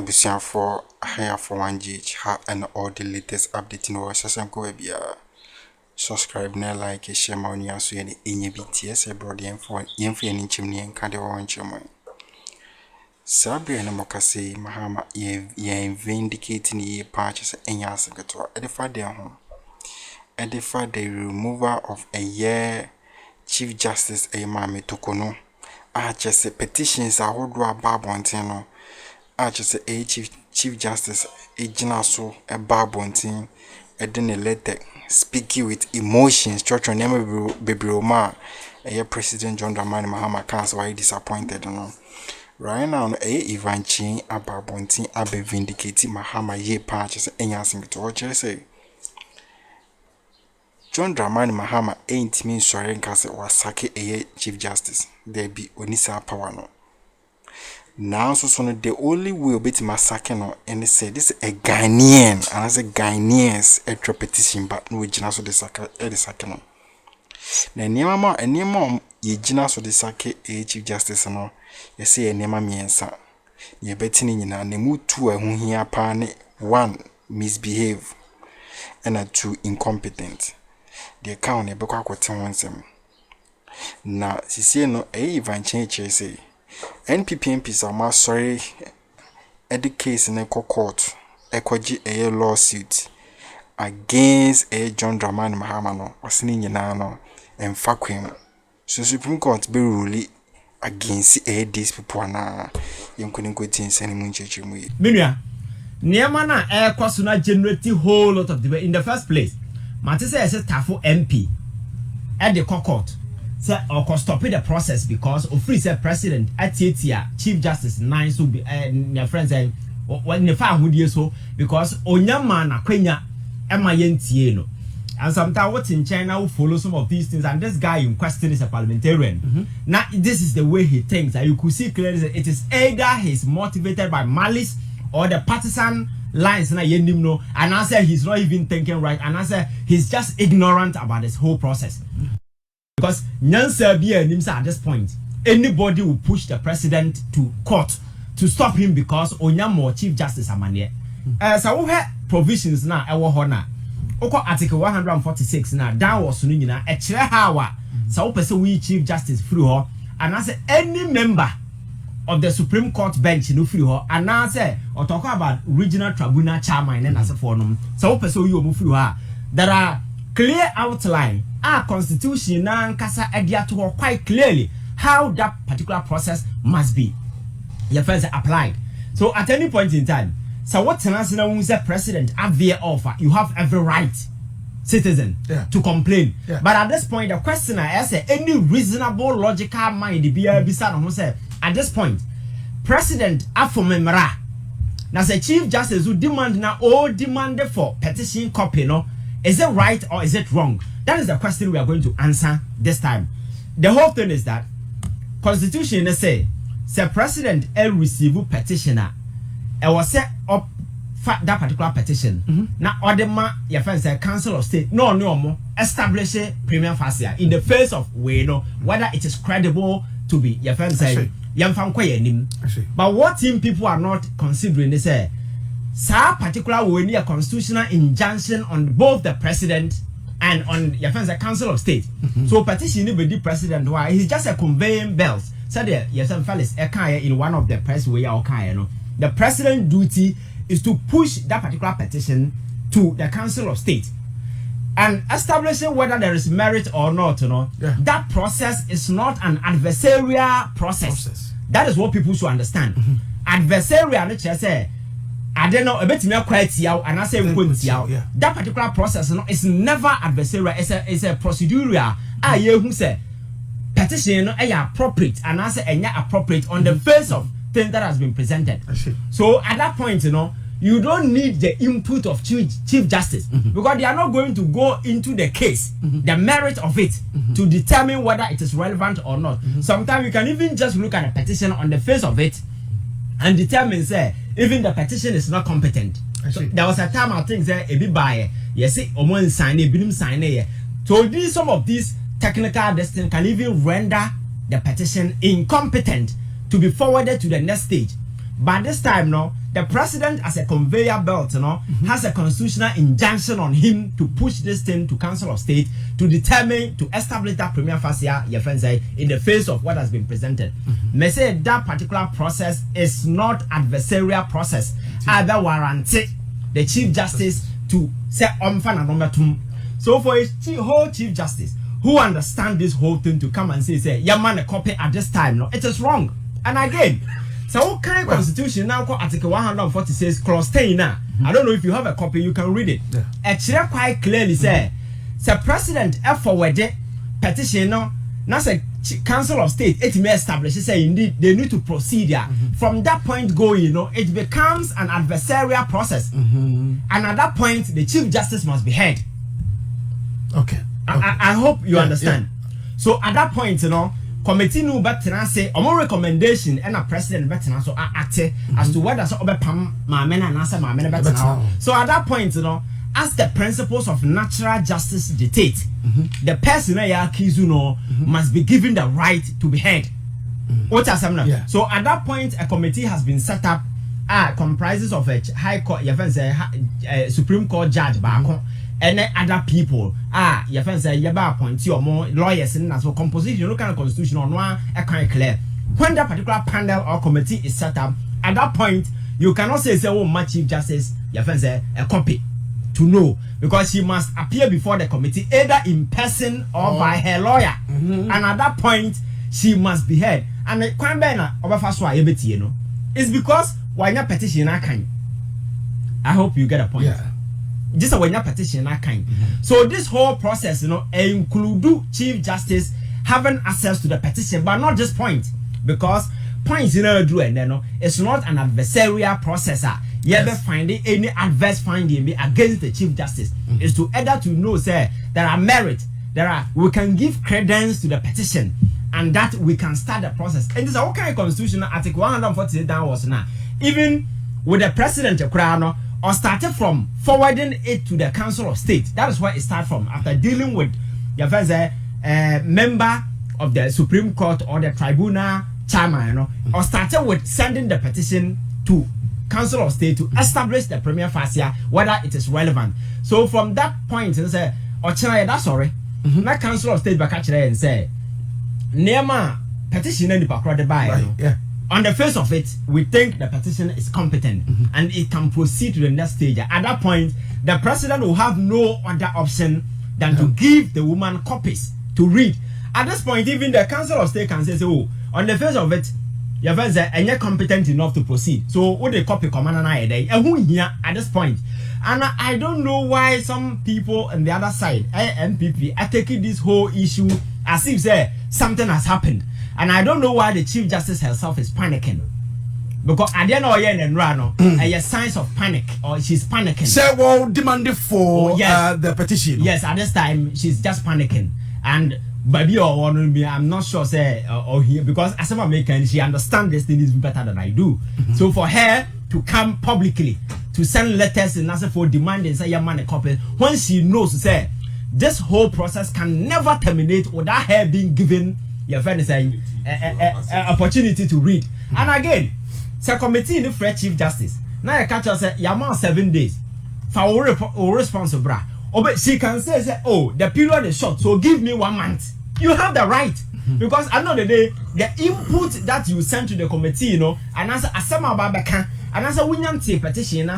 Abusian for hire for 1GH and all the latest update in our session go be subscribe na like share my news so any BTS abroad for any chimney and candy one chimney. Sabri and Mokase Mahama ye vindicating ye patches and yasagator edify their home. Edify the removal of a year Chief Justice a Mami Torkornoo. Just say petitions are hold Barbontin. Just a Chief Justice a Jinaso a Barbontin. A then a letter speaking with emotions. Church on name baby Roma. A President John Dramani Mahama can't why disappointed. Right now, Ivan Chin a Barbontin a be vindicated Mahama ye patches and yassing to what you say. John Dramani Mahama ain't mean sorry and cast was sake a Chief Justice. There be Onisa power no. Now so the only way bit massacre no and they say this a Ghanaian and as a Ghanaians a repetition but no jina so the sake no. Na niema ye jina so the sake a Chief Justice no ye say a niema miensa. Ye betini nyina ne mu two hu hia pa ne 1 misbehave and 2 incompetent. The account e bekwa kwete wonsem. Na sisi no Ivan Chin say NPP MPs are sorry at the case in a court ekoji a lawsuit against a John Dramani Mahama no wasini nyina no emfa kwem. So Supreme Court be rule against these people na yenkoni kweti sene mu ncheche mu yi. Menua niema na kwaso na generate whole lot of debate in the first place. Matisa say tafo MP at the court say or stop the process because of free say president at Chief Justice 9 so be your friends say when the far who so because onyama na kwenya ema yentie no. And sometimes what's in China will follow some of these things, and this guy in question is a parliamentarian. Now this is the way he thinks, and you could see clearly that it is either he's motivated by malice or the partisan lines na yendim no, and I say he's not even thinking right, and I say he's just ignorant about this whole process. Because at this point, anybody will push the president to court to stop him because Onyamo Chief Justice Amanye. So we have provisions now. Article 146 now. That was a hawa. So we Chief Justice free her, and I say any member of the Supreme Court bench no free her, and I say or talk about regional tribunal chairman and as a forum. So you free her. There are clear outline. Our constitution now kasa adhere to her quite clearly how that particular process must be. Your friends are applied. So at any point in time, so what the president have their offer, you have every right, citizen, to complain. But at this point, the question I say any reasonable, logical mind be say at this point, president afomemra. Now say Chief Justice who demand now all demanded for petition copy no. Is it right or is it wrong? That is the question we are going to answer this time. The whole thing is that Constitution say president receive petitioner. It was set up that particular petition. Now Odema your friend say Council of State no more establish a premium facie in the face of we know whether it is credible to be your friend say but what team people are not considering they say sa particular we need a constitutional injunction on both the president and on your friends the Council of State. So petition be the president why he's just a conveying belt. So there yes some fellas in one of the press way or no. The president's duty is to push that particular petition to the Council of State and establishing whether there is merit or not, you know. That process is not an adversarial process. That is what people should understand. Adversarial say I don't know a bit more quite and I say that particular process is never adversarial. It's a procedural. Who say petition appropriate and I say appropriate on the face of thing that has been presented. So at that point, you know, you don't need the input of Chief Justice because they are not going to go into the case, the merit of it, to determine whether it is relevant or not. Sometimes you can even just look at a petition on the face of it and determine, say, even the petition is not competent. So there was a time I think say a bit by yes, sign it. So these some of these technical destiny can even render the petition incompetent to be forwarded to the next stage. But this time now, the president as a conveyor belt, has a constitutional injunction on him to push this thing to Council of State to determine, to establish that prima facie, your friends say, in the face of what has been presented. May say that particular process is not adversarial process. Either warranty the Chief Justice to say so for a whole Chief Justice who understand this whole thing to come and say yeah man a copy at this time, no, it is wrong. And again, so what kind of constitution now called Article 146 clause 10 now? I don't know if you have a copy, you can read it. Actually quite clearly say president forward petition no now say Council of State it may establish say indeed they need to proceed there. From that point going, it becomes an adversarial process. And at that point the Chief Justice must be heard. Okay. I hope you understand. So at that point, committee no better say or more recommendation and a president better so act as to whether so obepam ma men and answer ma men better. So at that point, as the principles of natural justice dictate, the person must be given the right to be heard. What are some? So at that point, a committee has been set up, comprises of a high court, Supreme Court judge, and other people. Your friends say you appoint or more lawyers and as well composition, no kind of constitution or no, a kind of clear. When that particular panel or committee is set up, at that point, you cannot say, oh, my Chief Justice, your friends say a copy to know, because she must appear before the committee either in person or by her lawyer. And at that point, she must be heard. And the crime banner over first one, it's because why not petition I can. I hope you get a point. Just when your petition that kind. So this whole process, include Chief Justice having access to the petition, but not just point, because points do and then it's not an adversarial processor. You ever finding any adverse finding be against the Chief Justice is to either to know say there are merit, we can give credence to the petition, and that we can start the process. And this is all kind of constitutional article 148 downwards now. Even with the president or started from forwarding it to the Council of State. That is where it started from. After dealing with your first member of the Supreme Court or the tribunal chairman, or started with sending the petition to Council of State to establish the prima facie whether it is relevant. So from that point, and say, or that's sorry, na Council of State back actually and say, Nema petition and the by. On the face of it, we think the petition is competent and it can proceed to the next stage. At that point, the president will have no other option than to give the woman copies to read. At this point, even the Council of State can say, oh, on the face of it, your friends are competent enough to proceed. So, what they copy command and I at this point. And I don't know why some people on the other side, NPP, are taking this whole issue as if something has happened. And I don't know why the Chief Justice herself is panicking. Because I don't know a signs of panic, or she's panicking. Say, well, demanded for the petition. Yes, at this time, she's just panicking. And baby or me, I'm not sure, say, or here, because as an American, she understands this thing is better than I do. So for her to come publicly, to send letters and answer for demanding, say, your man a copy, when she knows, say, this whole process can never terminate without her being given your friend is saying opportunity to read. And again, the committee in the French Chief Justice. Now you catch us your 7 days for responsible. But she can say, oh, the period is short, so give me 1 month. You have the right. Because at the end of the day, the input that you send to the committee, and as a summer babaka, and as a William T petition,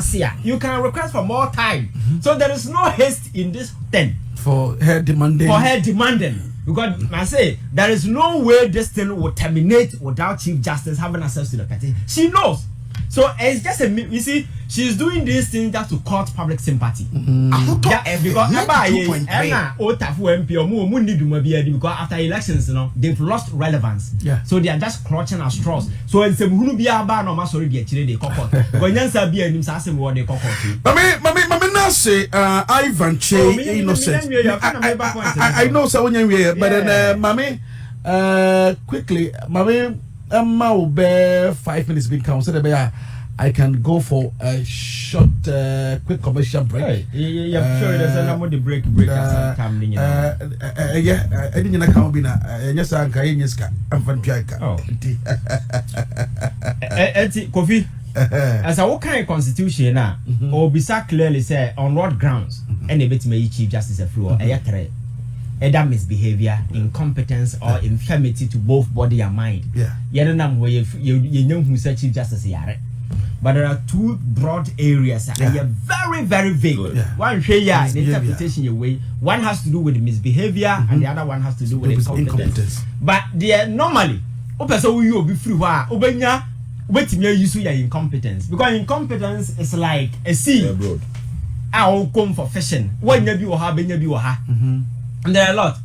you can request for more time. So there is no haste in this thing. For her demanding. Because I say there is no way this thing will terminate without Chief Justice having access to the petition. She knows. So it's just you see, she's doing this thing just to court public sympathy. Because after elections, they've lost relevance. So they are just clutching at straws. So it's a say Ivan Che innocent. I know so when you but then mommy quickly mommy will bear 5 minutes being counted. I can go for a short quick commercial break. Yeah, sure there's a number the break coming. Yeah, I didn't account bina yes I'm Van Piaka. Coffee. As a what kind of constitution now, or be so clearly say on what grounds, and a bit may Chief Justice a flaw, a threat, either misbehavior, incompetence, or infirmity to both body and mind. Yeah. Yadanam where you know who said Chief Justice Yare. But there are two broad areas that are very, very vague. One share in interpretation your way. One has to do with misbehavior, and the other one has to do with incompetence. But they are normally, so you will be free. Obenya, wait me use your incompetence because incompetence is like a sea. I will come for fishing. When you be ha, benya be ha. And there are a lot.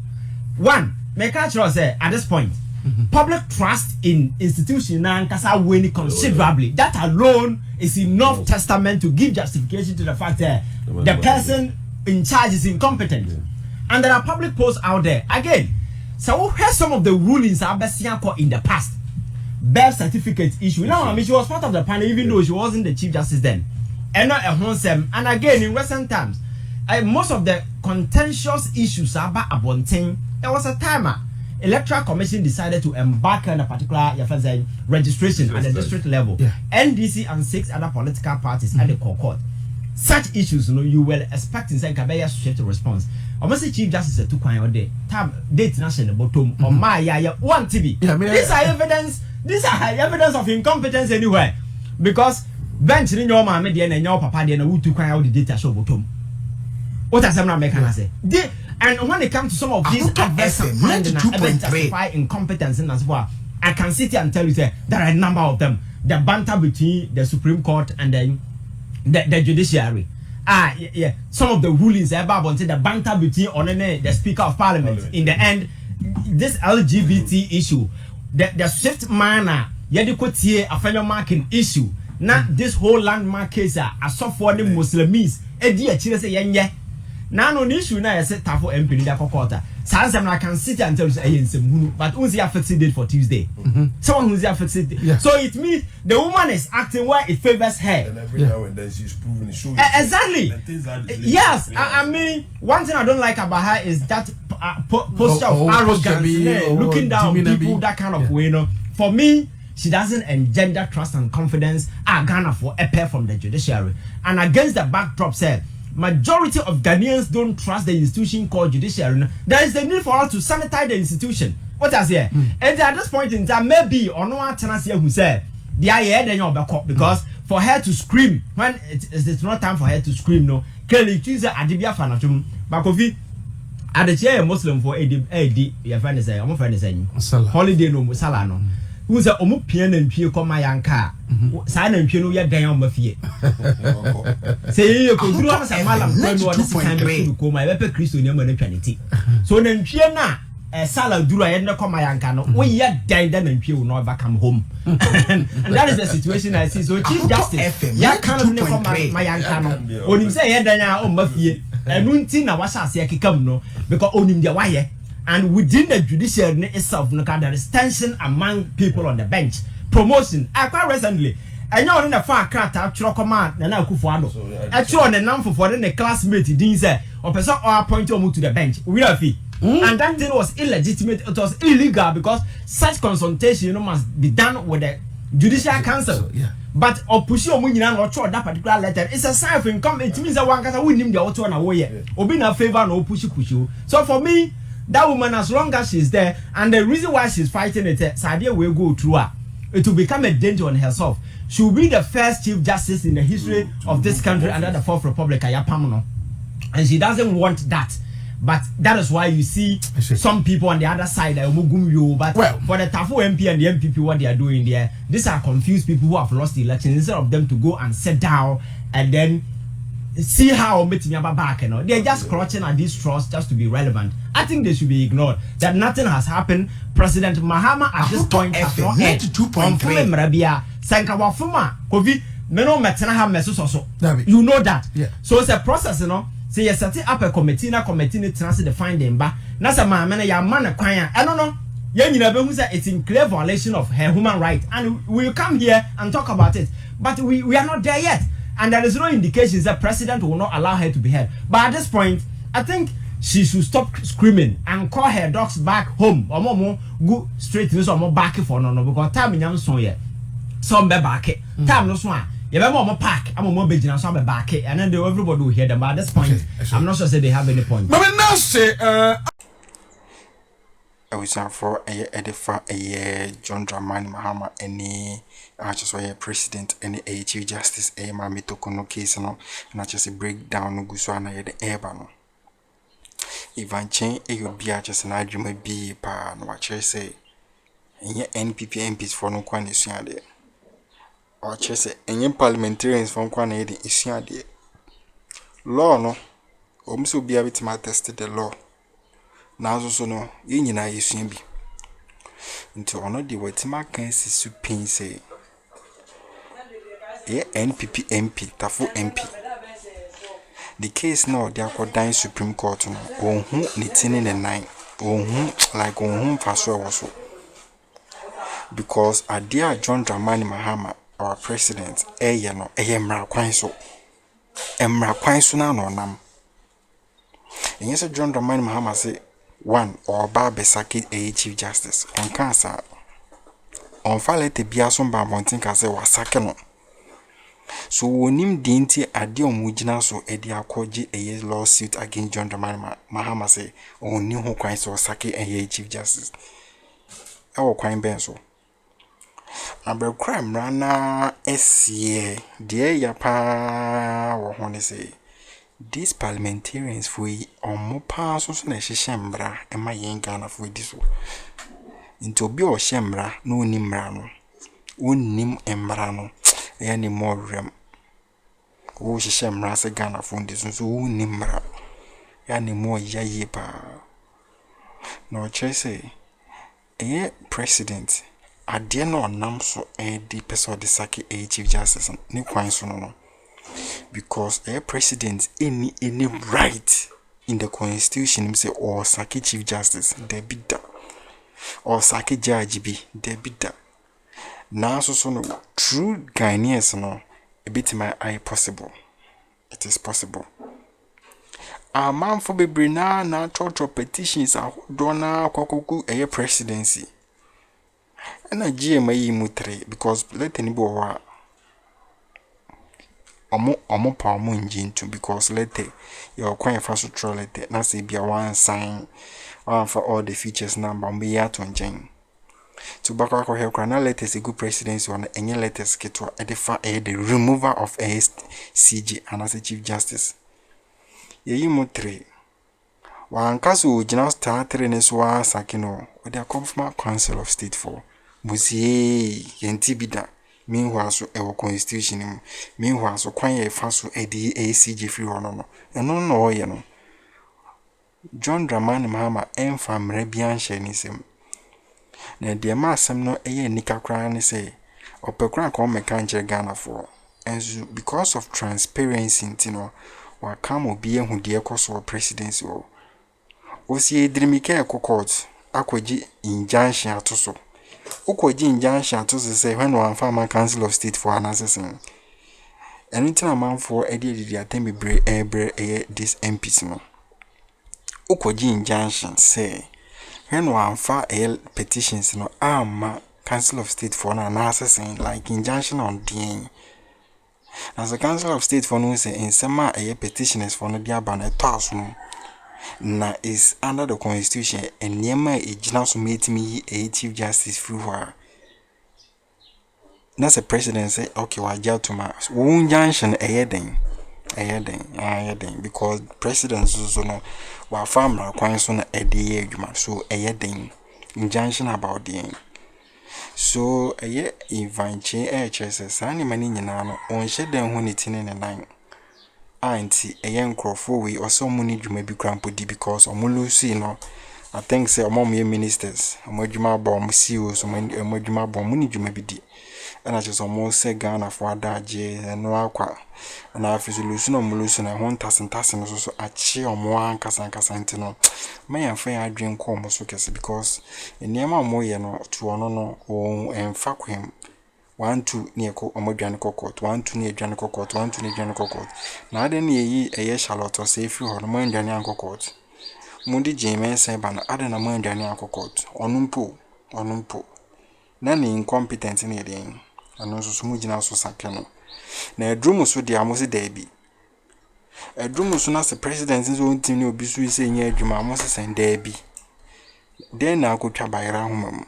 One, make sure say at this point. Public trust in institutions now winning considerably. That alone is enough testament to give justification to the fact that the person in charge is incompetent. And there are public posts out there. Again, so we heard some of the rulings in the past. Birth certificate issue. Now, I mean, she was part of the panel, even though she wasn't the Chief Justice then. And again, in recent times, most of the contentious issues about abonting, there was a timer. Electoral Commission decided to embark on a particular registration at the district level. NDC and 6 other political parties at the court. Such issues, you will expect in Kabaya swift response. Almost Chief Justice took on day. Tab date national bottom on my one TV. These are evidence. These are evidence of incompetence anywhere, because bench in your mama and your papa who took out the data show bottom. What does I'm not making say? And when it comes to some of these adversarial incompetence and as well, I can sit here and tell you that there are a number of them. The banter between the Supreme Court and then the judiciary. Some of the rulings about the banter between the Speaker of Parliament. In the end, this LGBT issue, the swift manner, yadikotie a fellow marking issue. Now this whole landmark case a software Muslims. Now no issue now I said Tafo MP in the quarter. Some I can sit and tell you but who's the fixed date for Tuesday? Someone who's the fixed date. So it means the woman is acting where it favors her. And every now and then she's proving it. Exactly. Yes, I mean one thing I don't like about her is that posture of arrogance, looking down on people that kind of way. You know, for me, she doesn't engender trust and confidence. Ghana for a pair from the judiciary, and against the backdrop said. Majority of Ghanaians don't trust the institution called judiciary. There is the need for us to sanitize the institution. What I say? And at this point in time, maybe or no one who said the IAEA then you're back up because for her to scream when it's not time for her to scream. No, Kelly choose Adibia Fanatum Bakovi at the chair Muslim for AD. Your friend is saying holiday no Musalano. Who's a Omupian and Pio Comayanka? Sign and Pino yet down Mafia. Say you could do us a malam when you want to call my Epic Christian humanity. So then Piana, a salad do I end up Comayancano. We yet died then and Pio not back home. And that is the situation I see. So Chief Justice, ya can't come my Yancano. When you say Edana or Mafia, and Wintina was a Siaki no because only the wire. And within the judiciary itself, there is tension among people on the bench. Promotion. Quite recently, I know in the far cat, actual command, and now Kufuano. Actually, on the number for the classmate, didn't say, or person or appoint to the bench. We are fee. And that thing was illegitimate, it was illegal because such consultation must be done with the Judicial Council. But Opushi Munina or that particular letter is a sign of income. It means that one can win him the auto and away. Or be in favor no pushy. So for me, that woman, as long as she's there, and the reason why she's fighting it, Sadia will go through her. It will become a danger on herself. She will be the first Chief Justice in the history of this country under the Fourth Republic, and she doesn't want that. But that is why you see some people on the other side, but for the Tafo MP and the MPP, what they are doing there, these are confused people who have lost the election. Instead of them to go and sit down and then see how meeting back, they're just clutching at these straws just to be relevant. I think they should be ignored. That nothing has happened. President Mahama at this point has not heard from Marabia, Sankawa Fuma, Kovi, Meno Metana Mesoso. You know that. So it's a process, So you're setting up a committee to translate the finding back. Nasa Mamma, ya man a choir. I don't know. You never who said it's in clear violation of her human right. And we'll come here and talk about it. But we are not there yet. And there is no indications that president will not allow her to be heard. But at this point, I think she should stop screaming and call her dogs back home. Or more go straight to this or more back for no because time in so yet. some be back time no so a you be more park am more be gina so be back and then everybody will hear them, but at this point I'm not sure say they have any point. Mama now say I was for a edifa a John Dramani Mahama any just a president any a chief justice a mami Torkornoo case no and I just a breakdown no go so na the eba no even chain e go be just an adwuma bi pa no wa say enye NPP MPs for no kwan esua de or say enye parliamentarians for kwan na de esua de law no omso bia bitima test the law na so no ye nyina esua bi nti ono de wetima kan sisu pin say ye NPP MP tafu MP the case now they are dying Supreme Court no ohun ni tini ne nine ohun like ohun faso also because adia John Dramani Mahama our president eye no eye mra kwan so na no nam and yes John Dramani Mahama say one or ba besaki a chief justice on cancer on file te bia so ba montin ka say wasake no so wonim dinti ade omugina so edi akoje a lawsuit against John Dramani Mahama say oni ho kwan so wasake a chief justice awo kwan ben so aber crime rana esie de ya pa wo ho ne say these parliamentarians for omo pa so na hyehyembra ema yen Ghana for di so nti obi o hyembra na oni mra no onim embra no ya ni morem o hyhyembra se Ghana for di so oni mra ya ni mo yaye pa no chese president ade na onam so di person de sake chief justice ni kwan so no because a president any right in the constitution say or sake chief justice there be that or sake judge be there be that now so no true Ghanaians no a bit my eye possible it is possible a man for bebre na church petitions a dona kwakoku a presidency and a GMA mutre because let any boy omo pa omo njintu because let your kwan fa so trollete na say bia one sign one for all the features number me ya to njen to back ko he kwan na let a good presidency on any letters keto e fa the removal of a CJ and as a chief justice ye mutre wan kaso original start trainers wa sakino with the Conference Council of State for musie yenti bida meanwhile so e constitution mu meanwhile so kwan ye fa so edi ACJ free hono no eno no ye no John Dramani Mahama emfa mra bia nhye ni sem na de ma asem no eye nikakra ne say opekran ko meka nche Ghana for enzu because of transparency ntino wa kam obi ehu de ekoso presidency o si edrimike court akwaji injunction atoso ukwaji injunction atoso say when one farmer council of state for an assessment anything amount for edi atembe bre this MPs no ukwaji injunction say when one file petitions no council of state for an assessment like injunction on the as the council of state for no say in some petitioners for no dia ban na is under the constitution and nyema ejina so metimi a chief justice free where na the president say okay wa jatuma won junction ayeden because president so no wa farmer kwan so na ede adwuma so ayeden injunction about the so evanche HSS ani mani nyina no on hyeden ho ne tine ne nan anti nkrofo we also muni dwuma bi krampo di because omulusi no I think say omom ye ministers omodwuma ba om CEOs omodwuma ba muni dwuma bi di ana che so mo se Ghana for adaje no akwa na afisulusi no omulusi na ho ntase no so achi omo ankasa nti no me yamfa ya adwen ko omo so kese because eniema mo ye no to ono no o emfa kwem 1-2 ni eko omodwane kokot 1-2 ni edwane kokot 1-2 ni edwane kokot na ade ni eyi eye Charlotte say efi ho no mo edwane ankokot mundi jeme say ba na ade na mo edwane ankokot onumpo na ni incompetence ni ede ano so so mu gina so sake no na edrum so de amosi da bi edrum so na se president nso ntimi ne obi so ise nya adwuma amosi sen da bi then na akotwa bayra homam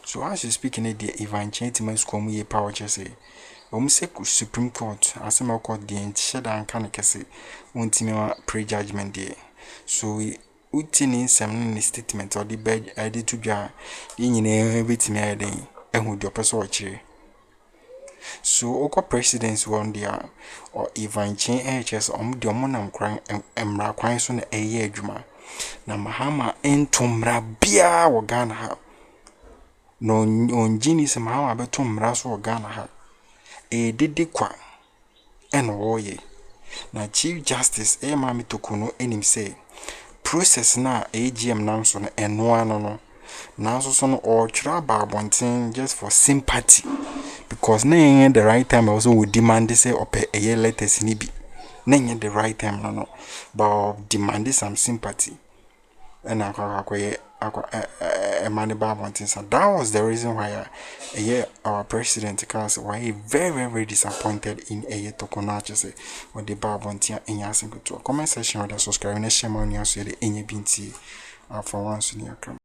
so as you speak in the evangelist mas come ye power say say Supreme Court asema court the sheda anka ne kese ntimi wa pre-judgment there so utini nsem ne statement or the bed ide to dwa nyine betimi ayden ehu de opeso ochire so oko presidents one there or evangelists HS de omonam kran emra kwan so na eye adwuma na Mahama entomra bia wo Ghana ha no onjini se Mahama betomra so wo Ghana ha dede kwa eno ye na Chief Justice Mami Torkornoo enim say process na AGM nanso no eno ano no nanso so no or try babontin just for sympathy because na the right time also would demand say ope a letters ni bi na the right time no but demand some sympathy and akwa money babontin so that was the reason why our president cause why he very disappointed in Torkornoo say what the babontin in yasin to comment section or subscribe and share money so the binti for once in your